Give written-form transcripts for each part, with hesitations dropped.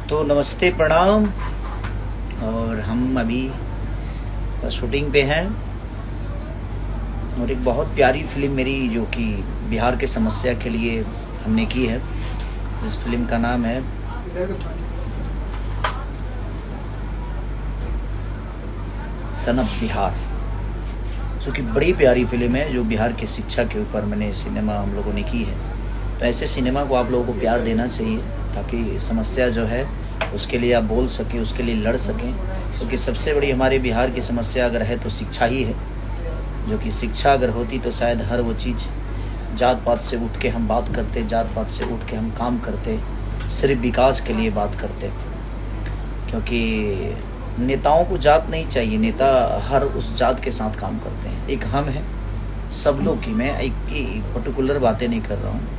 तो नमस्ते प्रणाम। और हम अभी शूटिंग पे हैं और एक बहुत प्यारी फिल्म मेरी जो कि बिहार के समस्या के लिए हमने की है, जिस फिल्म का नाम है सन ऑफ बिहार, जो कि बड़ी प्यारी फिल्म है जो बिहार की शिक्षा के ऊपर मैंने सिनेमा हम लोगों ने की है। तो ऐसे सिनेमा को आप लोगों को प्यार देना चाहिए ताकि समस्या जो है उसके लिए आप बोल सकें, उसके लिए लड़ सकें, क्योंकि सबसे बड़ी हमारे बिहार की समस्या अगर है तो शिक्षा ही है। जो कि शिक्षा अगर होती तो शायद हर वो चीज़ जात पात से उठ के हम बात करते, जात पात से उठ के हम काम करते, सिर्फ विकास के लिए बात करते। क्योंकि नेताओं को जात नहीं चाहिए, नेता हर उस जात के साथ काम करते हैं। एक हम है सब लोग की, मैं एक पर्टिकुलर बातें नहीं कर रहा हूँ।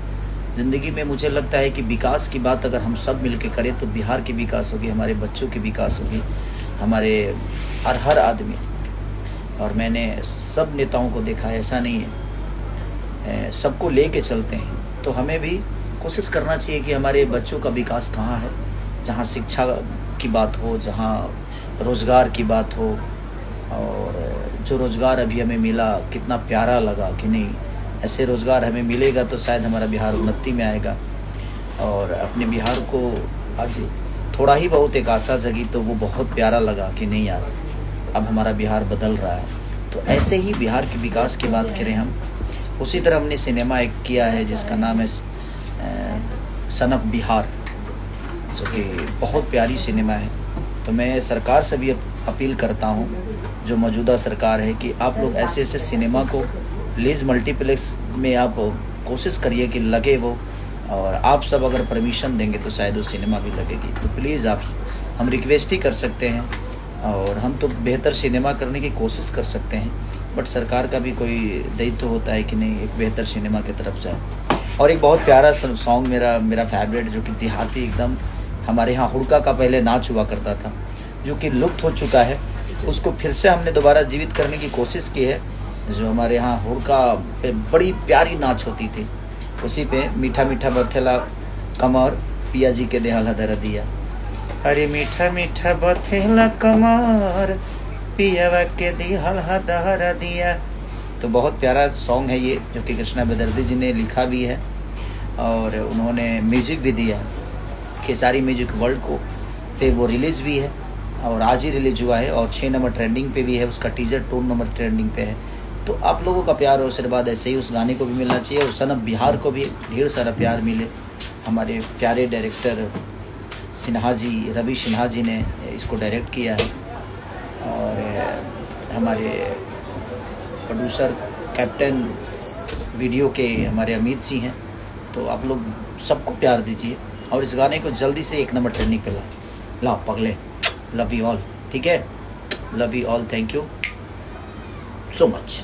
ज़िंदगी में मुझे लगता है कि विकास की बात अगर हम सब मिलके करें तो बिहार की विकास होगी, हमारे बच्चों की विकास होगी, हमारे हर आदमी। और मैंने सब नेताओं को देखा है, ऐसा नहीं है, सबको लेके चलते हैं। तो हमें भी कोशिश करना चाहिए कि हमारे बच्चों का विकास कहाँ है, जहाँ शिक्षा की बात हो, जहाँ रोज़गार की बात हो। और जो रोज़गार अभी हमें मिला कितना प्यारा लगा कि नहीं, ऐसे रोज़गार हमें मिलेगा तो शायद हमारा बिहार उन्नति में आएगा। और अपने बिहार को आज थोड़ा ही बहुत एक आशा जगी तो वो बहुत प्यारा लगा कि नहीं यार, अब हमारा बिहार बदल रहा है। तो ऐसे ही बिहार के विकास की बात करें हम, उसी तरह हमने सिनेमा एक किया है जिसका नाम है सन ऑफ बिहार, जो कि बहुत प्यारी सिनेमा है। तो मैं सरकार से भी अपील करता हूँ, जो मौजूदा सरकार है, कि आप लोग ऐसे ऐसे सिनेमा को प्लीज़ मल्टीप्लेक्स में आप कोशिश करिए कि लगे वो, और आप सब अगर परमिशन देंगे तो शायद वो सिनेमा भी लगेगी। तो प्लीज़ आप, हम रिक्वेस्ट ही कर सकते हैं, और हम तो बेहतर सिनेमा करने की कोशिश कर सकते हैं, बट सरकार का भी कोई दायित्व होता है कि नहीं एक बेहतर सिनेमा की तरफ जाए। और एक बहुत प्यारा सॉन्ग मेरा फेवरेट, जो कि देहाती एकदम, हमारे यहाँ हुड़का का पहले नाच हुआ करता था जो कि लुप्त हो चुका है, उसको फिर से हमने दोबारा जीवित करने की कोशिश की है। जो हमारे यहाँ हुड़का पे बड़ी प्यारी नाच होती थी, उसी पे मीठा मीठा बथेला कमर पिया जी के देहल हदर दिया, अरे मीठा मीठा बथेला कमर पिया के देहल हदर दिया। तो बहुत प्यारा सॉन्ग है ये, जो कि कृष्णा बेदर्दी जी ने लिखा भी है और उन्होंने म्यूजिक भी दिया। खेसारी म्यूजिक वर्ल्ड को पे वो रिलीज़ भी है और आज ही रिलीज हुआ है, और 6 नंबर ट्रेंडिंग पे भी है, उसका टीजर 2 नंबर ट्रेंडिंग पे है। तो आप लोगों का प्यार और आशीर्वाद ऐसे ही उस गाने को भी मिलना चाहिए, और सन ऑफ बिहार को भी ढेर सारा प्यार मिले। हमारे प्यारे डायरेक्टर सिन्हा जी, रवि सिन्हा जी ने इसको डायरेक्ट किया है, और हमारे प्रोड्यूसर कैप्टन वीडियो के हमारे अमित जी हैं। तो आप लोग सबको प्यार दीजिए और इस गाने को जल्दी से 1 नंबर ट्रेंडिंग पे लाओ पगले। लव यू ऑल, ठीक है, love you all, thank you so much.